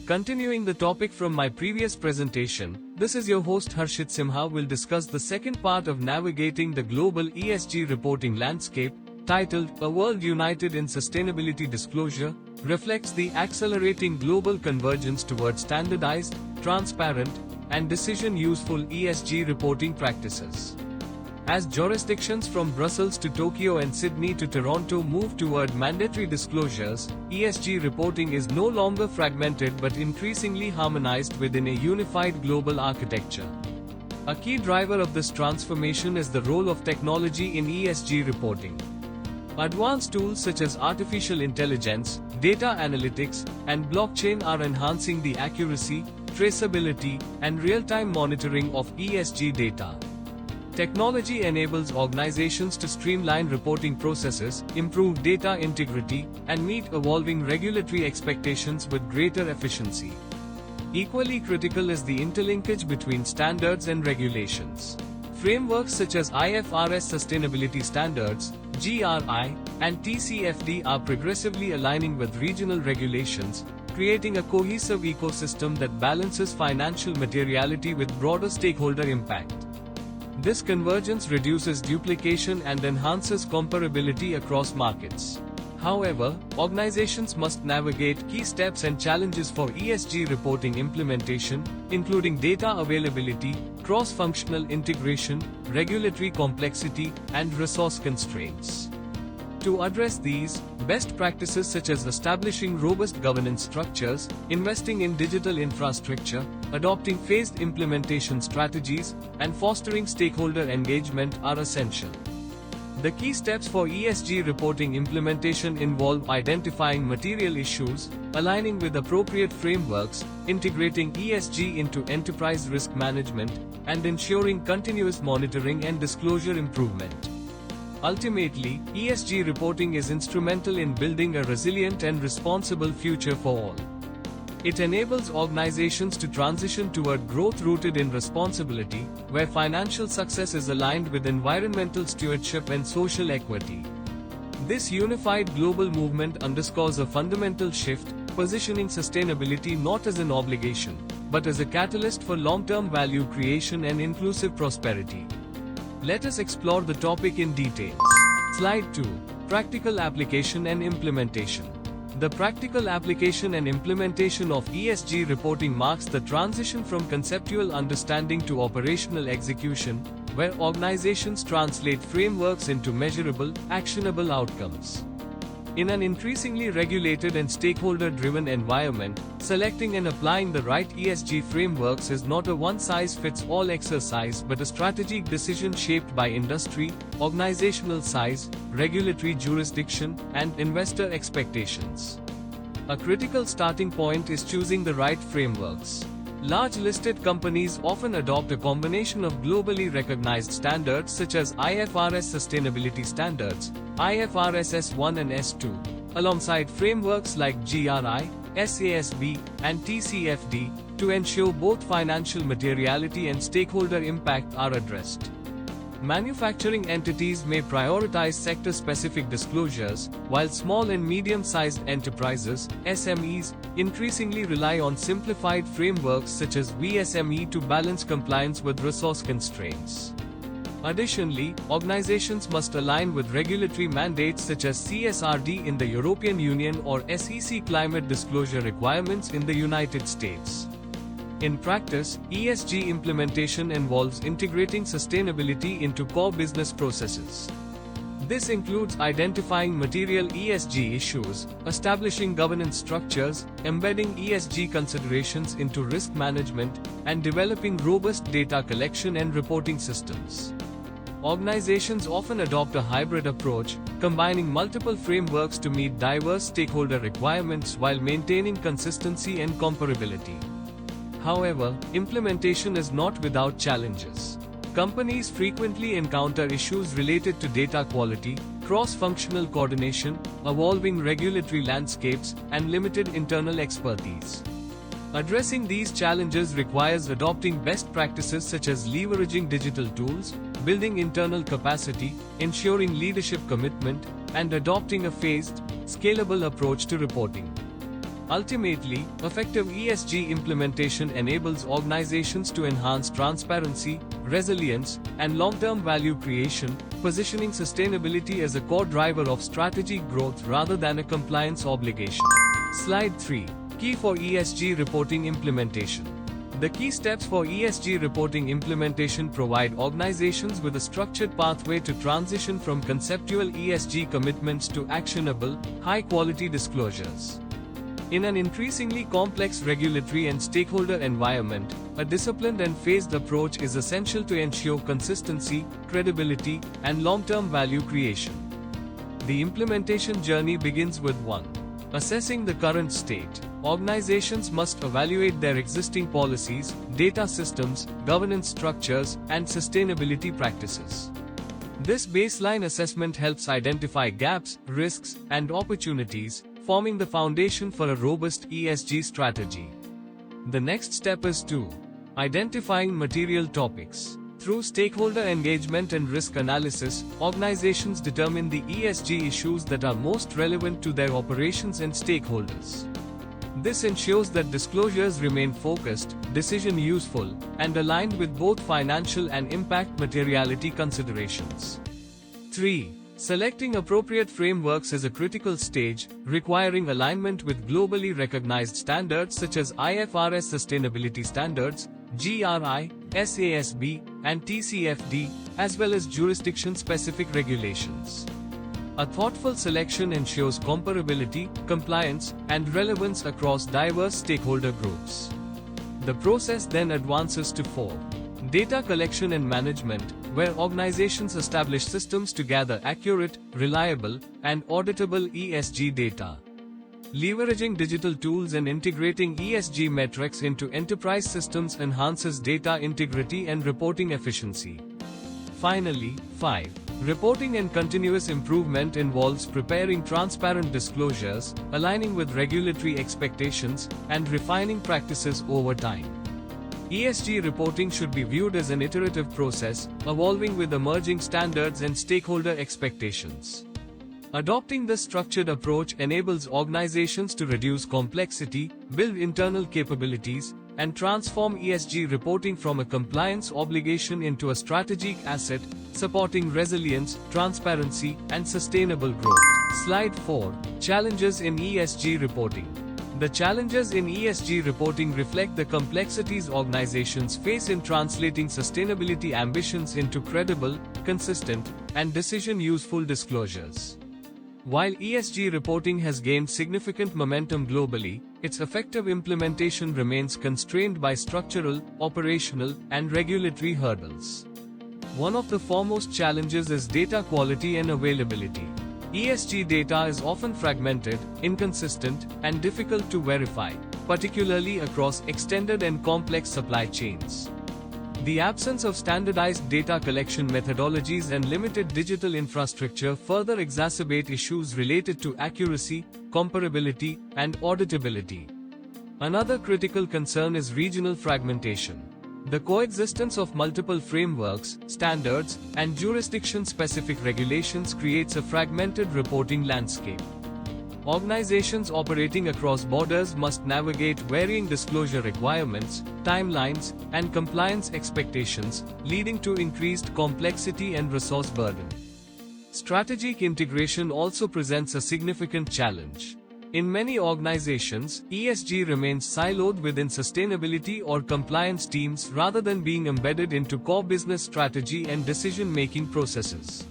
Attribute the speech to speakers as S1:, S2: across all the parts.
S1: Continuing the topic from my previous presentation, this is your host Harshit Simha will discuss the second part of navigating the global ESG reporting landscape, titled A World United in Sustainability Disclosure, reflects the accelerating global convergence towards standardized, transparent, and decision-useful ESG reporting practices. As jurisdictions from Brussels to Tokyo and Sydney to Toronto move toward mandatory disclosures, ESG reporting is no longer fragmented but increasingly harmonized within a unified global architecture. A key driver of this transformation is the role of technology in ESG reporting. Advanced tools such as artificial intelligence, data analytics, and blockchain are enhancing the accuracy, traceability, and real-time monitoring of ESG data. Technology enables organizations to streamline reporting processes, improve data integrity, and meet evolving regulatory expectations with greater efficiency. Equally critical is the interlinkage between standards and regulations. Frameworks such as IFRS Sustainability Standards, GRI, and TCFD are progressively aligning with regional regulations, creating a cohesive ecosystem that balances financial materiality with broader stakeholder impact. This convergence reduces duplication and enhances comparability across markets. However, organizations must navigate key steps and challenges for ESG reporting implementation, including data availability, cross-functional integration, regulatory complexity, and resource constraints. To address these, best practices such as establishing robust governance structures, investing in digital infrastructure, adopting phased implementation strategies, and fostering stakeholder engagement are essential. The key steps for ESG reporting implementation involve identifying material issues, aligning with appropriate frameworks, integrating ESG into enterprise risk management, and ensuring continuous monitoring and disclosure improvement. Ultimately, ESG reporting is instrumental in building a resilient and responsible future for all. It enables organizations to transition toward growth rooted in responsibility, where financial success is aligned with environmental stewardship and social equity. This unified global movement underscores a fundamental shift, positioning sustainability not as an obligation, but as a catalyst for long-term value creation and inclusive prosperity. Let us explore the topic in detail. Slide 2. Practical application and implementation. The practical application and implementation of ESG reporting marks the transition from conceptual understanding to operational execution, where organizations translate frameworks into measurable, actionable outcomes. In an increasingly regulated and stakeholder-driven environment, selecting and applying the right ESG frameworks is not a one-size-fits-all exercise but a strategic decision shaped by industry, organizational size, regulatory jurisdiction, and investor expectations. A critical starting point is choosing the right frameworks. Large listed companies often adopt a combination of globally recognized standards such as IFRS Sustainability Standards, IFRS S1 and S2, alongside frameworks like GRI, SASB, and TCFD, to ensure both financial materiality and stakeholder impact are addressed. Manufacturing entities may prioritize sector-specific disclosures, while small and medium-sized enterprises, SMEs, increasingly rely on simplified frameworks such as VSME to balance compliance with resource constraints. Additionally, organizations must align with regulatory mandates such as CSRD in the European Union or SEC climate disclosure requirements in the United States. In practice, ESG implementation involves integrating sustainability into core business processes. This includes identifying material ESG issues, establishing governance structures, embedding ESG considerations into risk management, and developing robust data collection and reporting systems. Organizations often adopt a hybrid approach, combining multiple frameworks to meet diverse stakeholder requirements while maintaining consistency and comparability. However, implementation is not without challenges. Companies frequently encounter issues related to data quality, cross-functional coordination, evolving regulatory landscapes, and limited internal expertise. Addressing these challenges requires adopting best practices such as leveraging digital tools, building internal capacity, ensuring leadership commitment, and adopting a phased, scalable approach to reporting. Ultimately, effective ESG implementation enables organizations to enhance transparency, resilience, and long-term value creation, positioning sustainability as a core driver of strategic growth rather than a compliance obligation. Slide 3. Key for ESG reporting implementation. The key steps for ESG reporting implementation provide organizations with a structured pathway to transition from conceptual ESG commitments to actionable, high-quality disclosures. In an increasingly complex regulatory and stakeholder environment, a disciplined and phased approach is essential to ensure consistency, credibility, and long-term value creation. The implementation journey begins with 1. Assessing the current state. Organizations must evaluate their existing policies, data systems, governance structures, and sustainability practices. This baseline assessment helps identify gaps, risks, and opportunities, forming the foundation for a robust ESG strategy. The next step is 2. Identifying material topics. Through stakeholder engagement and risk analysis, organizations determine the ESG issues that are most relevant to their operations and stakeholders. This ensures that disclosures remain focused, decision useful, and aligned with both financial and impact materiality considerations. 3. Selecting appropriate frameworks is a critical stage, requiring alignment with globally recognized standards such as IFRS Sustainability Standards, GRI, SASB, and TCFD, as well as jurisdiction-specific regulations. A thoughtful selection ensures comparability, compliance, and relevance across diverse stakeholder groups. The process then advances to 4. Data collection and management, where organizations establish systems to gather accurate, reliable, and auditable ESG data. Leveraging digital tools and integrating ESG metrics into enterprise systems enhances data integrity and reporting efficiency. Finally, 5. Reporting and continuous improvement involves preparing transparent disclosures, aligning with regulatory expectations, and refining practices over time. ESG reporting should be viewed as an iterative process, evolving with emerging standards and stakeholder expectations. Adopting this structured approach enables organizations to reduce complexity, build internal capabilities, and transform ESG reporting from a compliance obligation into a strategic asset, supporting resilience, transparency, and sustainable growth. Slide 4. Challenges in ESG reporting. The challenges in ESG reporting reflect the complexities organizations face in translating sustainability ambitions into credible, consistent, and decision-useful disclosures. While ESG reporting has gained significant momentum globally, its effective implementation remains constrained by structural, operational, and regulatory hurdles. One of the foremost challenges is data quality and availability. ESG data is often fragmented, inconsistent, and difficult to verify, particularly across extended and complex supply chains. The absence of standardized data collection methodologies and limited digital infrastructure further exacerbate issues related to accuracy, comparability, and auditability. Another critical concern is regional fragmentation. The coexistence of multiple frameworks, standards, and jurisdiction-specific regulations creates a fragmented reporting landscape. Organizations operating across borders must navigate varying disclosure requirements, timelines, and compliance expectations, leading to increased complexity and resource burden. Strategic integration also presents a significant challenge. In many organizations, ESG remains siloed within sustainability or compliance teams rather than being embedded into core business strategy and decision-making processes.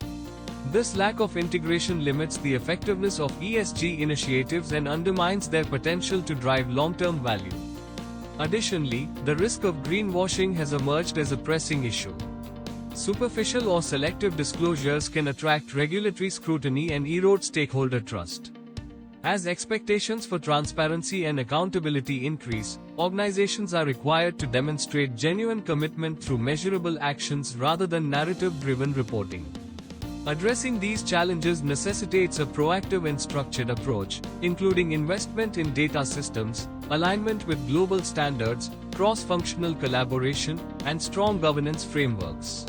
S1: This lack of integration limits the effectiveness of ESG initiatives and undermines their potential to drive long-term value. Additionally, the risk of greenwashing has emerged as a pressing issue. Superficial or selective disclosures can attract regulatory scrutiny and erode stakeholder trust. As expectations for transparency and accountability increase, organizations are required to demonstrate genuine commitment through measurable actions rather than narrative-driven reporting. Addressing these challenges necessitates a proactive and structured approach, including investment in data systems, alignment with global standards, cross-functional collaboration, and strong governance frameworks.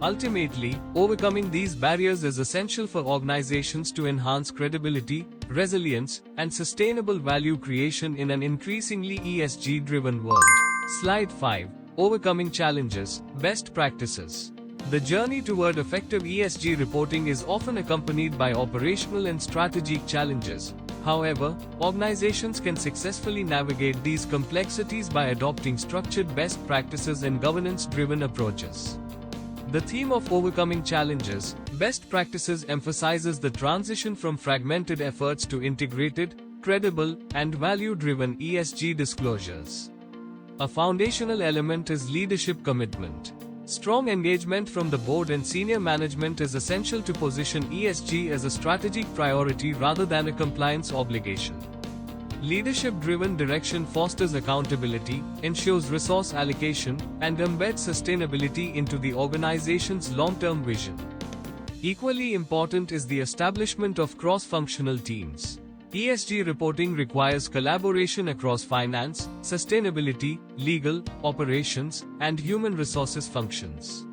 S1: Ultimately, overcoming these barriers is essential for organizations to enhance credibility, resilience, and sustainable value creation in an increasingly ESG-driven world. Slide 5. Overcoming challenges, best practices. The journey toward effective ESG reporting is often accompanied by operational and strategic challenges. However, organizations can successfully navigate these complexities by adopting structured best practices and governance-driven approaches. The theme of overcoming challenges, best practices emphasizes the transition from fragmented efforts to integrated, credible, and value-driven ESG disclosures. A foundational element is leadership commitment. Strong engagement from the board and senior management is essential to position ESG as a strategic priority rather than a compliance obligation. Leadership-driven direction fosters accountability, ensures resource allocation, and embeds sustainability into the organization's long-term vision. Equally important is the establishment of cross-functional teams. ESG reporting requires collaboration across finance, sustainability, legal, operations, and human resources functions.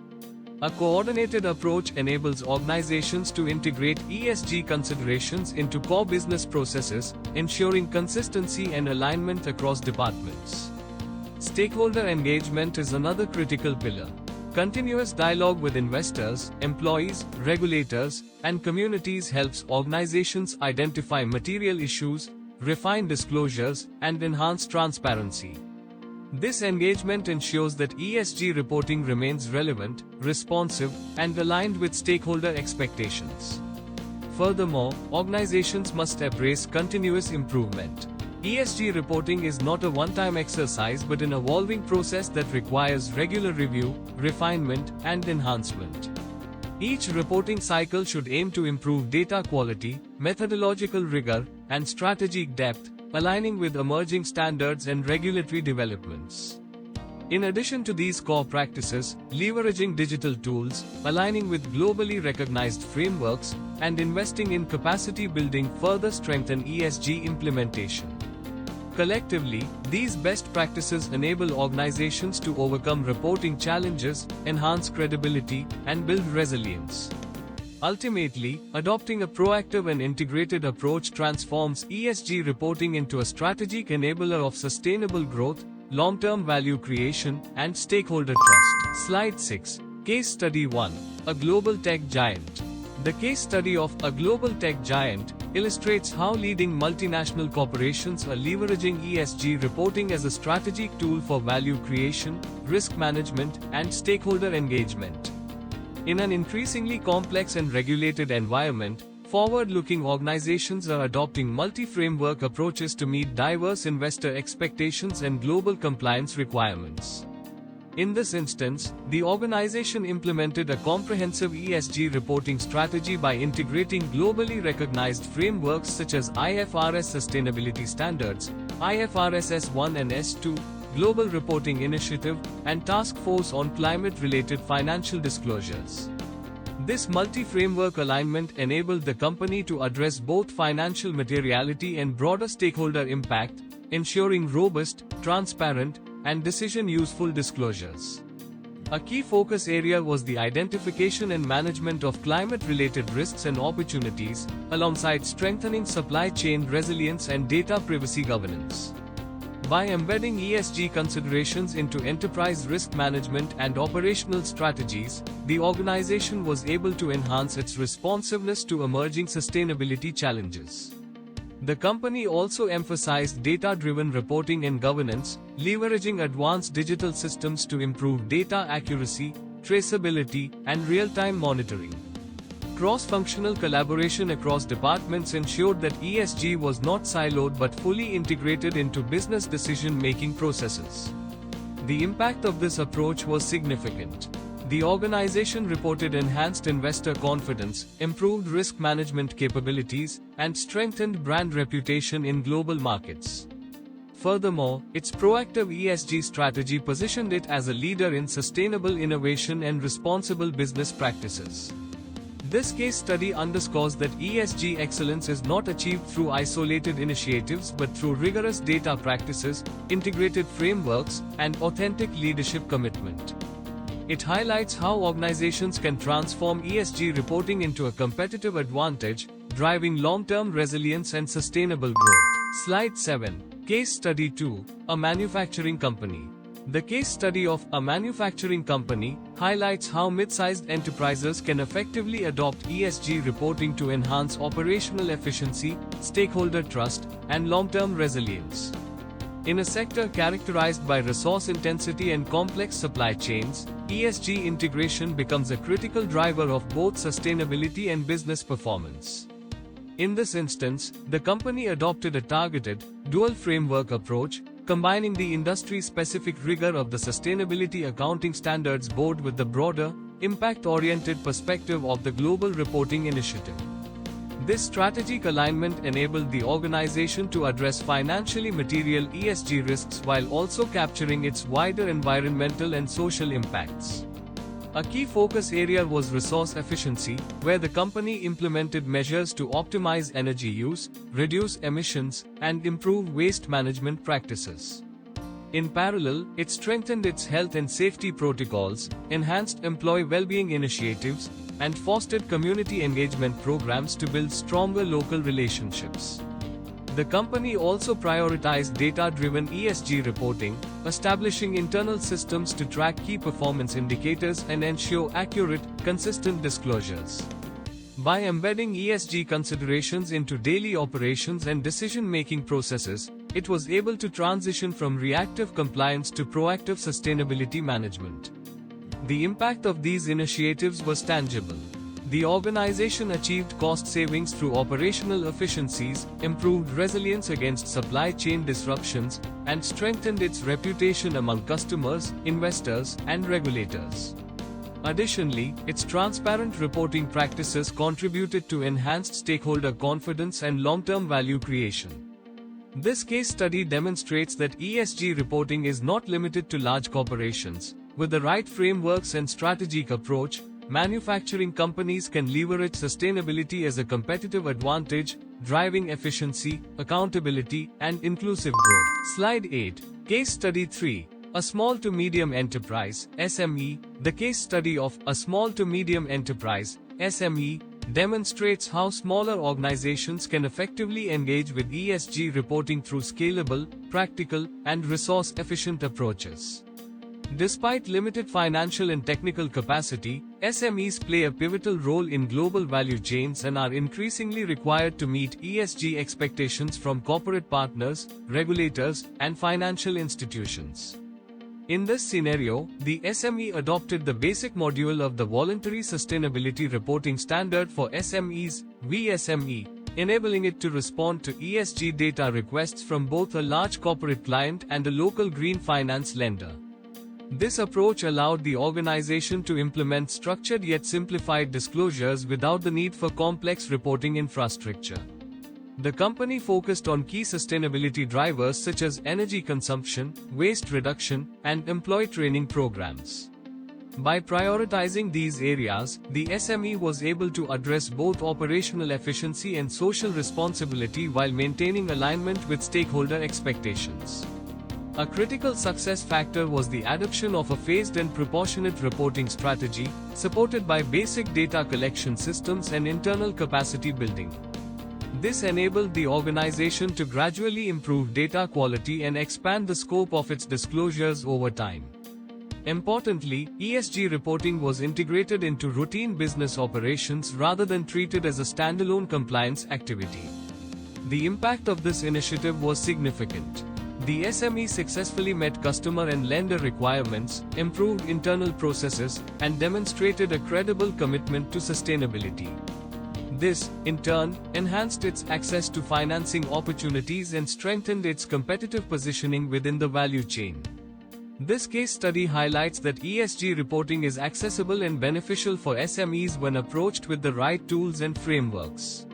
S1: A coordinated approach enables organizations to integrate ESG considerations into core business processes, ensuring consistency and alignment across departments. Stakeholder engagement is another critical pillar. Continuous dialogue with investors, employees, regulators, and communities helps organizations identify material issues, refine disclosures, and enhance transparency. This engagement ensures that ESG reporting remains relevant, responsive, and aligned with stakeholder expectations. Furthermore, organizations must embrace continuous improvement. ESG reporting is not a one-time exercise but an evolving process that requires regular review, refinement, and enhancement. Each reporting cycle should aim to improve data quality, methodological rigor, and strategic depth, aligning with emerging standards and regulatory developments. In addition to these core practices, leveraging digital tools, aligning with globally recognized frameworks, and investing in capacity building further strengthen ESG implementation. Collectively, these best practices enable organizations to overcome reporting challenges, enhance credibility, and build resilience. Ultimately, adopting a proactive and integrated approach transforms ESG reporting into a strategic enabler of sustainable growth, long-term value creation, and stakeholder trust. Slide 6. Case Study 1. A Global Tech Giant. The case study of a global tech giant illustrates how leading multinational corporations are leveraging ESG reporting as a strategic tool for value creation, risk management, and stakeholder engagement. In an increasingly complex and regulated environment, forward-looking organizations are adopting multi-framework approaches to meet diverse investor expectations and global compliance requirements. In this instance, the organization implemented a comprehensive ESG reporting strategy by integrating globally recognized frameworks such as IFRS Sustainability Standards, IFRS S1 and S2, Global Reporting Initiative, and Task Force on Climate-related Financial Disclosures. This multi-framework alignment enabled the company to address both financial materiality and broader stakeholder impact, ensuring robust, transparent, and decision-useful disclosures. A key focus area was the identification and management of climate-related risks and opportunities, alongside strengthening supply chain resilience and data privacy governance. By embedding ESG considerations into enterprise risk management and operational strategies, the organization was able to enhance its responsiveness to emerging sustainability challenges. The company also emphasized data-driven reporting and governance, leveraging advanced digital systems to improve data accuracy, traceability, and real-time monitoring. Cross-functional collaboration across departments ensured that ESG was not siloed but fully integrated into business decision-making processes. The impact of this approach was significant. The organization reported enhanced investor confidence, improved risk management capabilities, and strengthened brand reputation in global markets. Furthermore, its proactive ESG strategy positioned it as a leader in sustainable innovation and responsible business practices. This case study underscores that ESG excellence is not achieved through isolated initiatives but through rigorous data practices, integrated frameworks, and authentic leadership commitment. It highlights how organizations can transform ESG reporting into a competitive advantage, driving long-term resilience and sustainable growth. Slide 7. Case Study 2. A manufacturing company. The case study of a manufacturing company highlights how mid-sized enterprises can effectively adopt ESG reporting to enhance operational efficiency, stakeholder trust, and long-term resilience. In a sector characterized by resource intensity and complex supply chains, ESG integration becomes a critical driver of both sustainability and business performance. In this instance, the company adopted a targeted, dual framework approach, combining the industry-specific rigor of the Sustainability Accounting Standards Board with the broader, impact-oriented perspective of the Global Reporting Initiative. This strategic alignment enabled the organization to address financially material ESG risks while also capturing its wider environmental and social impacts. A key focus area was resource efficiency, where the company implemented measures to optimize energy use, reduce emissions, and improve waste management practices. In parallel, it strengthened its health and safety protocols, enhanced employee well-being initiatives, and fostered community engagement programs to build stronger local relationships. The company also prioritized data-driven ESG reporting, establishing internal systems to track key performance indicators and ensure accurate, consistent disclosures. By embedding ESG considerations into daily operations and decision-making processes, it was able to transition from reactive compliance to proactive sustainability management. The impact of these initiatives was tangible. The organization achieved cost savings through operational efficiencies, improved resilience against supply chain disruptions, and strengthened its reputation among customers, investors, and regulators. Additionally, its transparent reporting practices contributed to enhanced stakeholder confidence and long-term value creation. This case study demonstrates that ESG reporting is not limited to large corporations. With the right frameworks and strategic approach, manufacturing companies can leverage sustainability as a competitive advantage, driving efficiency, accountability, and inclusive growth. Slide 8. Case Study 3. A Small to Medium Enterprise, SME. The case study of a small to medium enterprise, SME, demonstrates how smaller organizations can effectively engage with ESG reporting through scalable, practical, and resource-efficient approaches. Despite limited financial and technical capacity, SMEs play a pivotal role in global value chains and are increasingly required to meet ESG expectations from corporate partners, regulators, and financial institutions. In this scenario, the SME adopted the basic module of the Voluntary Sustainability Reporting Standard for SMEs, VSME, enabling it to respond to ESG data requests from both a large corporate client and a local green finance lender. This approach allowed the organization to implement structured yet simplified disclosures without the need for complex reporting infrastructure. The company focused on key sustainability drivers such as energy consumption, waste reduction, and employee training programs. By prioritizing these areas, the SME was able to address both operational efficiency and social responsibility while maintaining alignment with stakeholder expectations. A critical success factor was the adoption of a phased and proportionate reporting strategy, supported by basic data collection systems and internal capacity building. This enabled the organization to gradually improve data quality and expand the scope of its disclosures over time. Importantly, ESG reporting was integrated into routine business operations rather than treated as a standalone compliance activity. The impact of this initiative was significant. The SME successfully met customer and lender requirements, improved internal processes, and demonstrated a credible commitment to sustainability. This, in turn, enhanced its access to financing opportunities and strengthened its competitive positioning within the value chain. This case study highlights that ESG reporting is accessible and beneficial for SMEs when approached with the right tools and frameworks.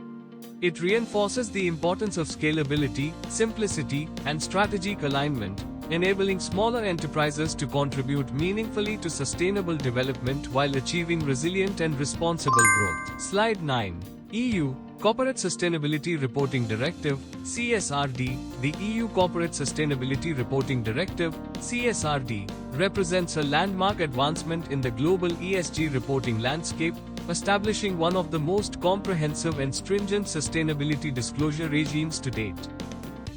S1: It reinforces the importance of scalability, simplicity, and strategic alignment, enabling smaller enterprises to contribute meaningfully to sustainable development while achieving resilient and responsible growth. Slide 9. EU Corporate Sustainability Reporting Directive, CSRD. The EU Corporate Sustainability Reporting Directive, CSRD, represents a landmark advancement in the global ESG reporting landscape, establishing one of the most comprehensive and stringent sustainability disclosure regimes to date.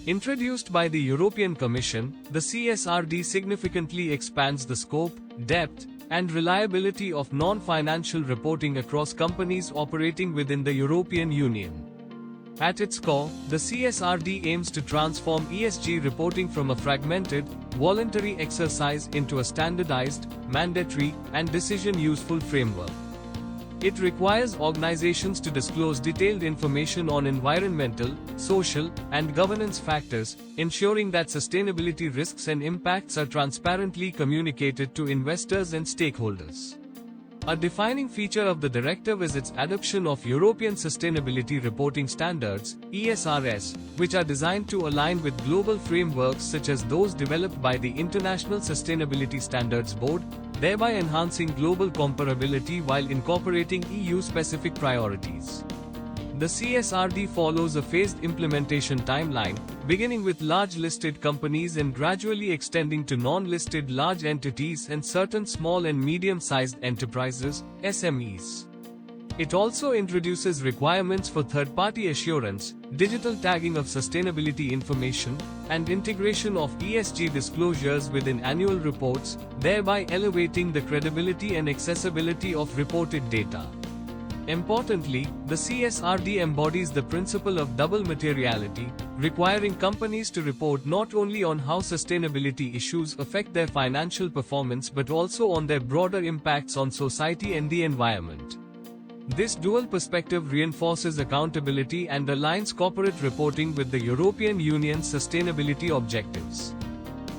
S1: Introduced by the European Commission, the CSRD significantly expands the scope, depth, and reliability of non-financial reporting across companies operating within the European Union. At its core, the CSRD aims to transform ESG reporting from a fragmented, voluntary exercise into a standardized, mandatory, and decision-useful framework. It requires organizations to disclose detailed information on environmental, social, and governance factors, ensuring that sustainability risks and impacts are transparently communicated to investors and stakeholders. A defining feature of the directive is its adoption of European Sustainability Reporting Standards, ESRS, which are designed to align with global frameworks such as those developed by the International Sustainability Standards Board, thereby enhancing global comparability while incorporating EU-specific priorities. The CSRD follows a phased implementation timeline, beginning with large listed companies and gradually extending to non-listed large entities and certain small and medium-sized enterprises, SMEs. It also introduces requirements for third-party assurance, digital tagging of sustainability information, and integration of ESG disclosures within annual reports, thereby elevating the credibility and accessibility of reported data. Importantly, the CSRD embodies the principle of double materiality, requiring companies to report not only on how sustainability issues affect their financial performance but also on their broader impacts on society and the environment. This dual perspective reinforces accountability and aligns corporate reporting with the European Union's sustainability objectives.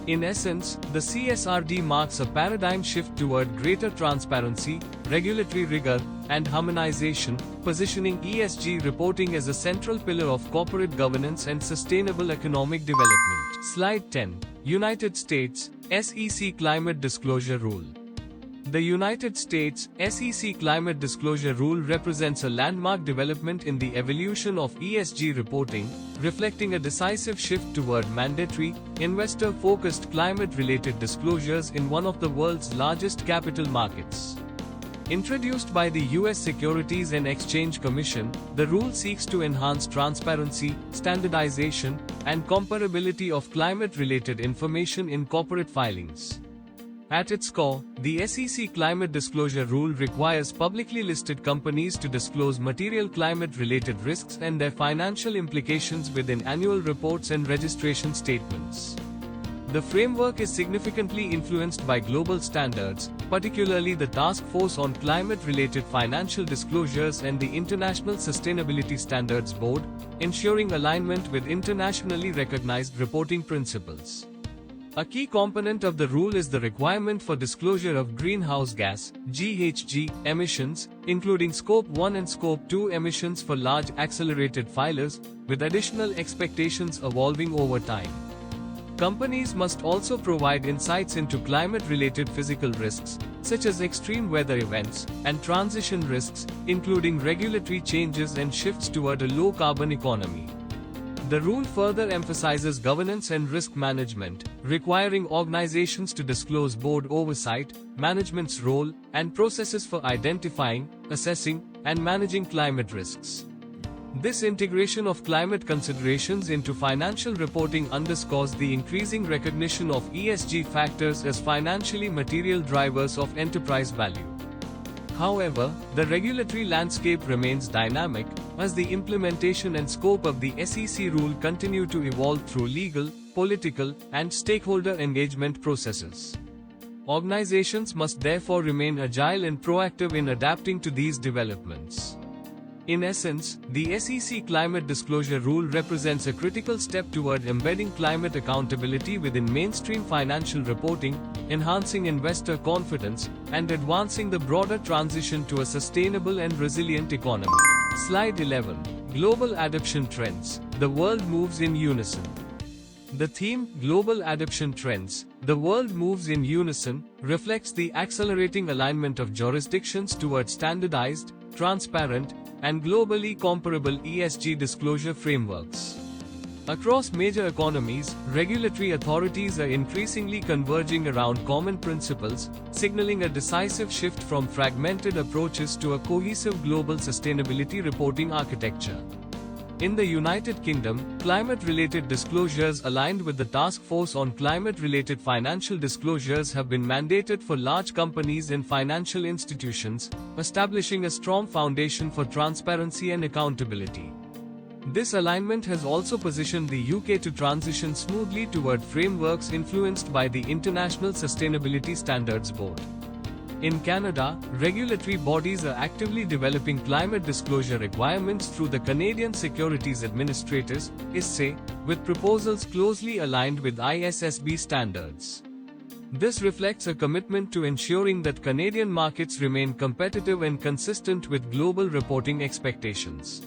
S1: In essence, the CSRD marks a paradigm shift toward greater transparency, regulatory rigor, and harmonization, positioning ESG reporting as a central pillar of corporate governance and sustainable economic development. Slide 10. United States, SEC Climate Disclosure Rule. The United States SEC Climate Disclosure Rule represents a landmark development in the evolution of ESG reporting, reflecting a decisive shift toward mandatory, investor-focused climate-related disclosures in one of the world's largest capital markets. Introduced by the U.S. Securities and Exchange Commission, the rule seeks to enhance transparency, standardization, and comparability of climate-related information in corporate filings. At its core, the SEC Climate Disclosure Rule requires publicly listed companies to disclose material climate-related risks and their financial implications within annual reports and registration statements. The framework is significantly influenced by global standards, particularly the Task Force on Climate-Related Financial Disclosures and the International Sustainability Standards Board, ensuring alignment with internationally recognized reporting principles. A key component of the rule is the requirement for disclosure of greenhouse gas (GHG) emissions, including Scope 1 and Scope 2 emissions for large accelerated filers, with additional expectations evolving over time. Companies must also provide insights into climate-related physical risks, such as extreme weather events, and transition risks, including regulatory changes and shifts toward a low-carbon economy. The rule further emphasizes governance and risk management, requiring organizations to disclose board oversight, management's role, and processes for identifying, assessing, and managing climate risks. This integration of climate considerations into financial reporting underscores the increasing recognition of ESG factors as financially material drivers of enterprise value. However, the regulatory landscape remains dynamic, as the implementation and scope of the SEC rule continue to evolve through legal, political, and stakeholder engagement processes. Organizations must therefore remain agile and proactive in adapting to these developments. In essence, the SEC Climate Disclosure Rule represents a critical step toward embedding climate accountability within mainstream financial reporting, enhancing investor confidence, and advancing the broader transition to a sustainable and resilient economy. Slide 11. Global Adoption Trends. The World Moves in Unison. The theme, Global Adoption Trends, the world moves in unison, reflects the accelerating alignment of jurisdictions toward standardized, transparent, and globally comparable ESG disclosure frameworks. Across major economies, regulatory authorities are increasingly converging around common principles, signaling a decisive shift from fragmented approaches to a cohesive global sustainability reporting architecture. In the United Kingdom, climate-related disclosures aligned with the Task Force on Climate-related Financial Disclosures have been mandated for large companies and financial institutions, establishing a strong foundation for transparency and accountability. This alignment has also positioned the UK to transition smoothly toward frameworks influenced by the International Sustainability Standards Board. In Canada, regulatory bodies are actively developing climate disclosure requirements through the Canadian Securities Administrators (ISSA), with proposals closely aligned with ISSB standards. This reflects a commitment to ensuring that Canadian markets remain competitive and consistent with global reporting expectations.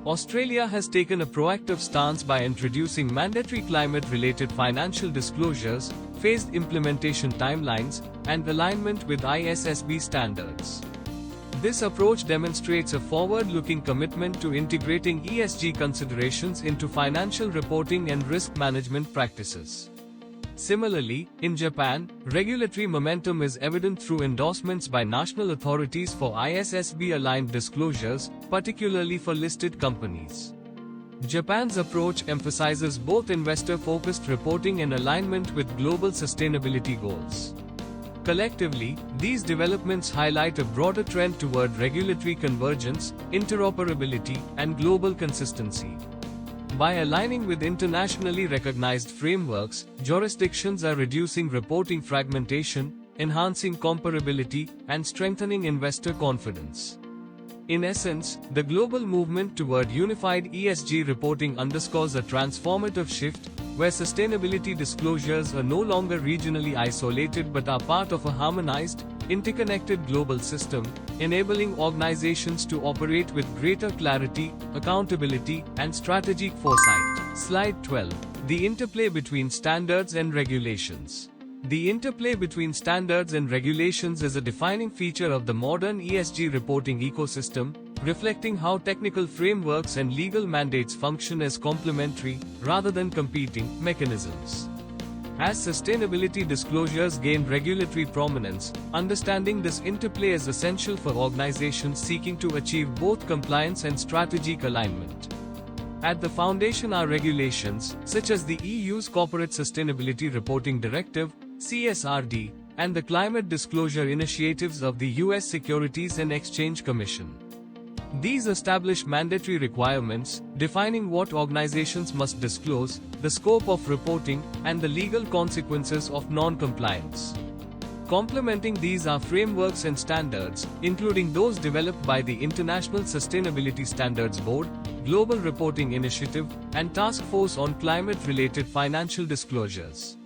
S1: Australia has taken a proactive stance by introducing mandatory climate-related financial disclosures, phased implementation timelines, and alignment with ISSB standards. This approach demonstrates a forward-looking commitment to integrating ESG considerations into financial reporting and risk management practices. Similarly, in Japan, regulatory momentum is evident through endorsements by national authorities for ISSB-aligned disclosures, particularly for listed companies. Japan's approach emphasizes both investor-focused reporting and alignment with global sustainability goals. Collectively, these developments highlight a broader trend toward regulatory convergence, interoperability, and global consistency. By aligning with internationally recognized frameworks, jurisdictions are reducing reporting fragmentation, enhancing comparability, and strengthening investor confidence. In essence, the global movement toward unified ESG reporting underscores a transformative shift, where sustainability disclosures are no longer regionally isolated but are part of a harmonized, interconnected global system, enabling organizations to operate with greater clarity, accountability, and strategic foresight. Slide 12. The interplay between standards and regulations. The interplay between standards and regulations is a defining feature of the modern ESG reporting ecosystem, reflecting how technical frameworks and legal mandates function as complementary, rather than competing, mechanisms. As sustainability disclosures gain regulatory prominence, understanding this interplay is essential for organizations seeking to achieve both compliance and strategic alignment. At the foundation are regulations, such as the EU's Corporate Sustainability Reporting Directive, CSRD, and the climate disclosure initiatives of the US Securities and Exchange Commission. These establish mandatory requirements, defining what organizations must disclose, the scope of reporting, and the legal consequences of non-compliance. Complementing these are frameworks and standards, including those developed by the International Sustainability Standards Board, Global Reporting Initiative, and Task Force on Climate-related Financial Disclosures.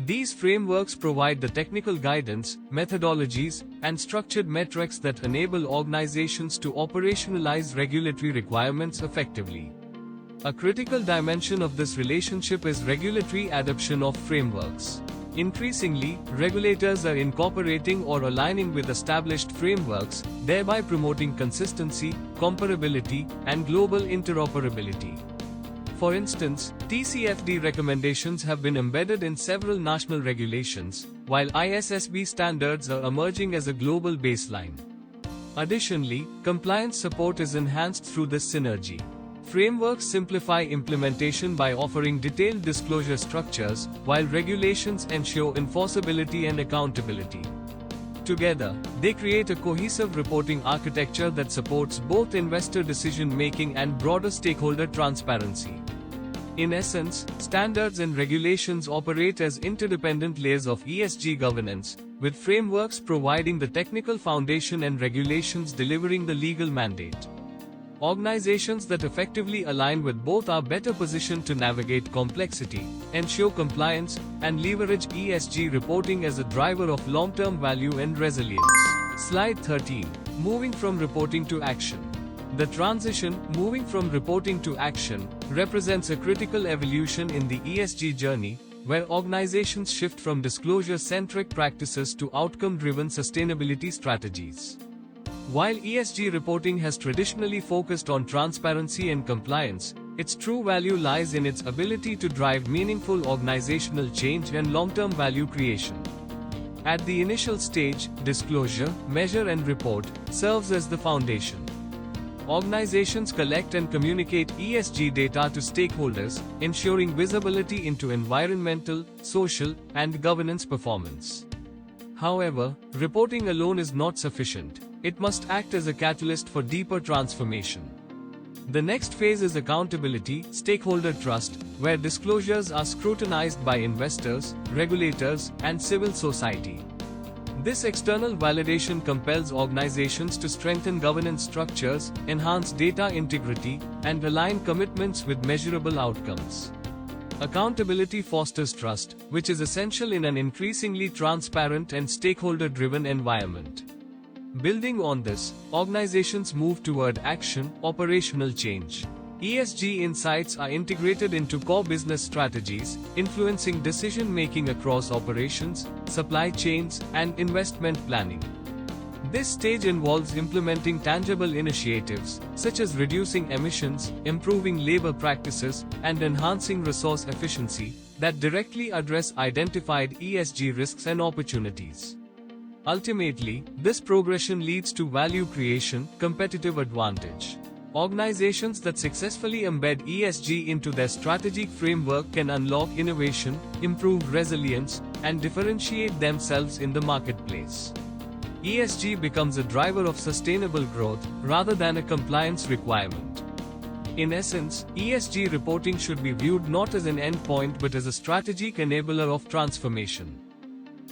S1: These frameworks provide the technical guidance, methodologies, and structured metrics that enable organizations to operationalize regulatory requirements effectively. A critical dimension of this relationship is regulatory adoption of frameworks. Increasingly, regulators are incorporating or aligning with established frameworks, thereby promoting consistency, comparability, and global interoperability. For instance, TCFD recommendations have been embedded in several national regulations, while ISSB standards are emerging as a global baseline. Additionally, compliance support is enhanced through this synergy. Frameworks simplify implementation by offering detailed disclosure structures, while regulations ensure enforceability and accountability. Together, they create a cohesive reporting architecture that supports both investor decision-making and broader stakeholder transparency. In essence, standards and regulations operate as interdependent layers of ESG governance, with frameworks providing the technical foundation and regulations delivering the legal mandate. Organizations that effectively align with both are better positioned to navigate complexity, ensure compliance, and leverage ESG reporting as a driver of long-term value and resilience. Slide 13. Moving from reporting to action. The transition, moving from reporting to action, represents a critical evolution in the ESG journey, where organizations shift from disclosure-centric practices to outcome-driven sustainability strategies. While ESG reporting has traditionally focused on transparency and compliance, Its true value lies in its ability to drive meaningful organizational change and long-term value creation. At the initial stage, disclosure, measure and report serves as the foundation. Organizations collect and communicate ESG data to stakeholders, ensuring visibility into environmental, social, and governance performance. However, reporting alone is not sufficient. It must act as a catalyst for deeper transformation. The next phase is accountability, stakeholder trust, where disclosures are scrutinized by investors, regulators, and civil society. This external validation compels organizations to strengthen governance structures, enhance data integrity, and align commitments with measurable outcomes. Accountability fosters trust, which is essential in an increasingly transparent and stakeholder-driven environment. Building on this, organizations move toward action, operational change. ESG insights are integrated into core business strategies, influencing decision-making across operations, supply chains, and investment planning. This stage involves implementing tangible initiatives, such as reducing emissions, improving labor practices, and enhancing resource efficiency, that directly address identified ESG risks and opportunities. Ultimately, this progression leads to value creation, competitive advantage. Organizations that successfully embed ESG into their strategic framework can unlock innovation, improve resilience, and differentiate themselves in the marketplace. ESG becomes a driver of sustainable growth, rather than a compliance requirement. In essence, ESG reporting should be viewed not as an endpoint but as a strategic enabler of transformation.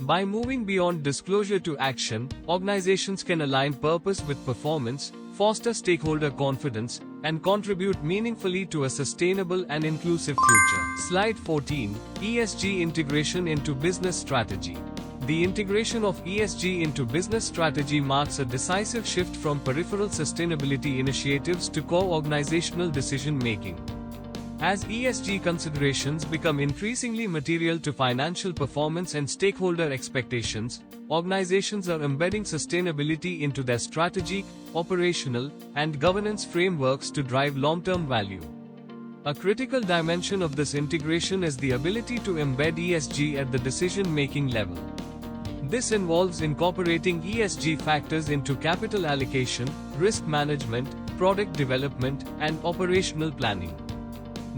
S1: By moving beyond disclosure to action, organizations can align purpose with performance, foster stakeholder confidence, and contribute meaningfully to a sustainable and inclusive future. Slide 14, ESG Integration into Business Strategy. The integration of ESG into business strategy marks a decisive shift from peripheral sustainability initiatives to core organizational decision-making. As ESG considerations become increasingly material to financial performance and stakeholder expectations, organizations are embedding sustainability into their strategic, operational, and governance frameworks to drive long-term value. A critical dimension of this integration is the ability to embed ESG at the decision-making level. This involves incorporating ESG factors into capital allocation, risk management, product development, and operational planning.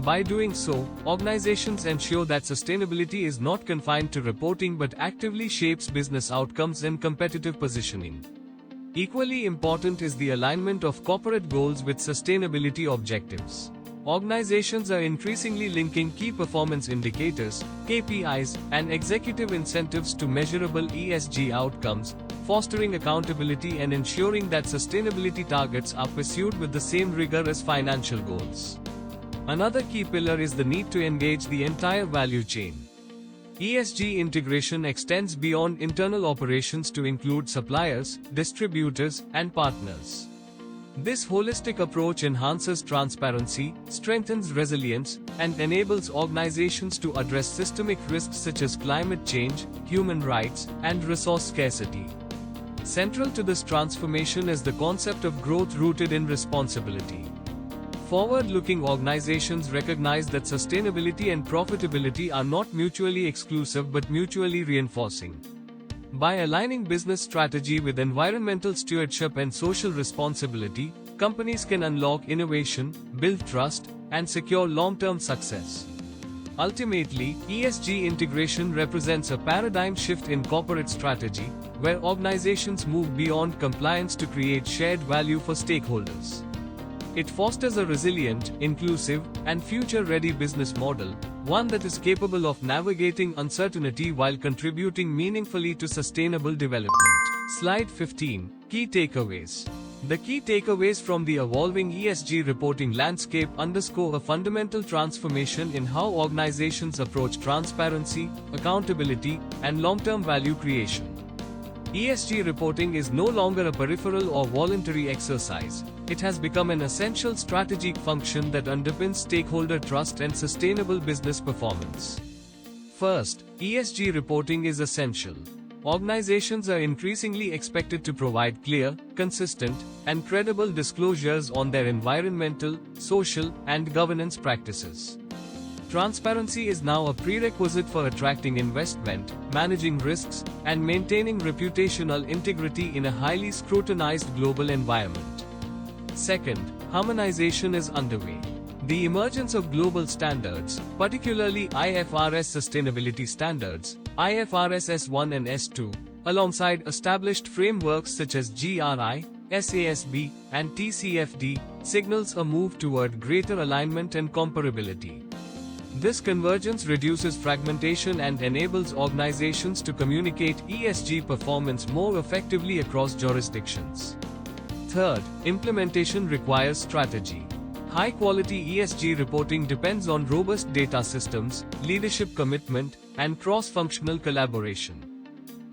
S1: By doing so, organizations ensure that sustainability is not confined to reporting but actively shapes business outcomes and competitive positioning. Equally important is the alignment of corporate goals with sustainability objectives. Organizations are increasingly linking key performance indicators, KPIs, and executive incentives to measurable ESG outcomes, fostering accountability and ensuring that sustainability targets are pursued with the same rigor as financial goals. Another key pillar is the need to engage the entire value chain. ESG integration extends beyond internal operations to include suppliers, distributors, and partners. This holistic approach enhances transparency, strengthens resilience, and enables organizations to address systemic risks such as climate change, human rights, and resource scarcity. Central to this transformation is the concept of growth rooted in responsibility. Forward-looking organizations recognize that sustainability and profitability are not mutually exclusive but mutually reinforcing. By aligning business strategy with environmental stewardship and social responsibility, companies can unlock innovation, build trust, and secure long-term success. Ultimately, ESG integration represents a paradigm shift in corporate strategy, where organizations move beyond compliance to create shared value for stakeholders. It fosters a resilient, inclusive, and future-ready business model, one that is capable of navigating uncertainty while contributing meaningfully to sustainable development. Slide 15, Key Takeaways. The key takeaways from the evolving ESG reporting landscape underscore a fundamental transformation in how organizations approach transparency, accountability, and long-term value creation. ESG reporting is no longer a peripheral or voluntary exercise. It has become an essential strategic function that underpins stakeholder trust and sustainable business performance. First, ESG reporting is essential. Organizations are increasingly expected to provide clear, consistent, and credible disclosures on their environmental, social, and governance practices. Transparency is now a prerequisite for attracting investment, managing risks, and maintaining reputational integrity in a highly scrutinized global environment. Second, harmonization is underway. The emergence of global standards, particularly IFRS Sustainability Standards, IFRS S1 and S2, alongside established frameworks such as GRI, SASB, and TCFD, signals a move toward greater alignment and comparability. This convergence reduces fragmentation and enables organizations to communicate ESG performance more effectively across jurisdictions. Third, implementation requires strategy. High-quality ESG reporting depends on robust data systems, leadership commitment, and cross-functional collaboration.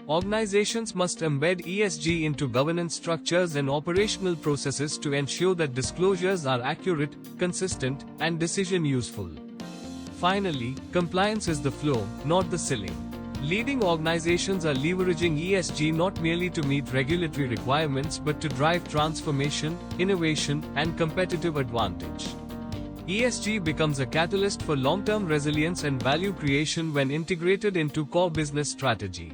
S1: Organizations must embed ESG into governance structures and operational processes to ensure that disclosures are accurate, consistent, and decision-useful. Finally, compliance is the flow, not the ceiling. Leading organizations are leveraging ESG not merely to meet regulatory requirements but to drive transformation, innovation, and competitive advantage. ESG becomes a catalyst for long-term resilience and value creation when integrated into core business strategy.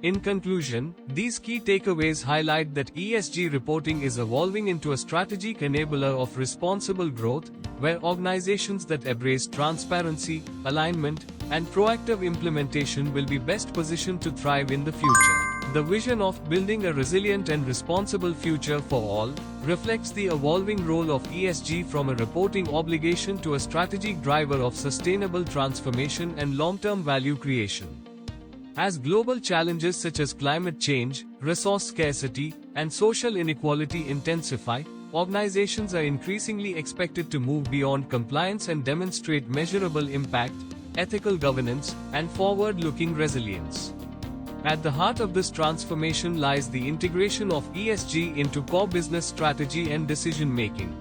S1: In conclusion, these key takeaways highlight that ESG reporting is evolving into a strategic enabler of responsible growth, where organizations that embrace transparency, alignment, and proactive implementation will be best positioned to thrive in the future. The vision of building a resilient and responsible future for all reflects the evolving role of ESG from a reporting obligation to a strategic driver of sustainable transformation and long-term value creation. As global challenges such as climate change, resource scarcity, and social inequality intensify, organizations are increasingly expected to move beyond compliance and demonstrate measurable impact, ethical governance, and forward-looking resilience. At the heart of this transformation lies the integration of ESG into core business strategy and decision-making.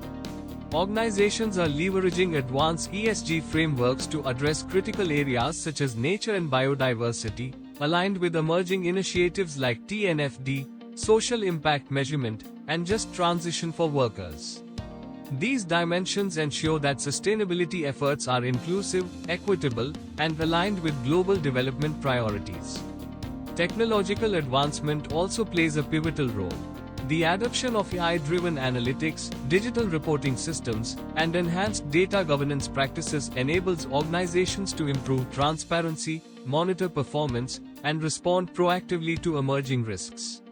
S1: Organizations are leveraging advanced ESG frameworks to address critical areas such as nature and biodiversity, aligned with emerging initiatives like TNFD, social impact measurement, and just transition for workers. These dimensions ensure that sustainability efforts are inclusive, equitable, and aligned with global development priorities. Technological advancement also plays a pivotal role. The adoption of AI-driven analytics, digital reporting systems, and enhanced data governance practices enables organizations to improve transparency, monitor performance, and respond proactively to emerging risks.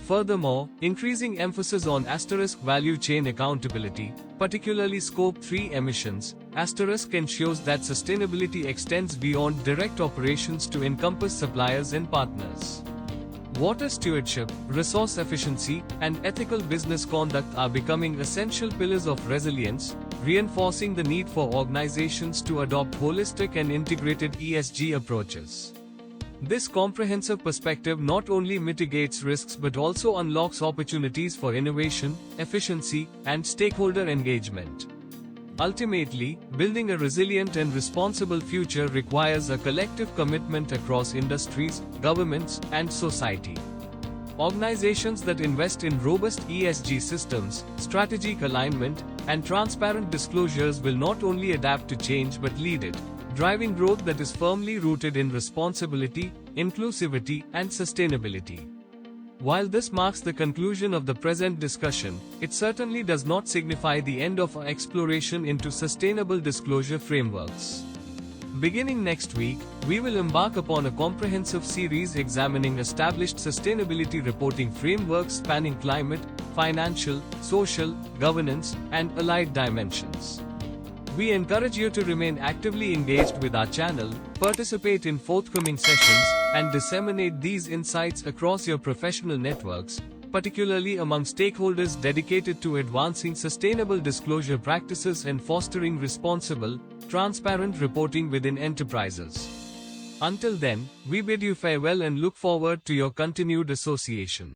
S1: Furthermore, increasing emphasis on value chain accountability, particularly Scope 3 emissions, ensures that sustainability extends beyond direct operations to encompass suppliers and partners. Water stewardship, resource efficiency, and ethical business conduct are becoming essential pillars of resilience, reinforcing the need for organizations to adopt holistic and integrated ESG approaches. This comprehensive perspective not only mitigates risks but also unlocks opportunities for innovation, efficiency, and stakeholder engagement. Ultimately, building a resilient and responsible future requires a collective commitment across industries, governments, and society. Organizations that invest in robust ESG systems, strategic alignment, and transparent disclosures will not only adapt to change but lead it, driving growth that is firmly rooted in responsibility, inclusivity, and sustainability. While this marks the conclusion of the present discussion, it certainly does not signify the end of our exploration into sustainable disclosure frameworks. Beginning next week, we will embark upon a comprehensive series examining established sustainability reporting frameworks spanning climate, financial, social, governance, and allied dimensions. We encourage you to remain actively engaged with our channel, participate in forthcoming sessions, and disseminate these insights across your professional networks, particularly among stakeholders dedicated to advancing sustainable disclosure practices and fostering responsible, transparent reporting within enterprises. Until then, we bid you farewell and look forward to your continued association.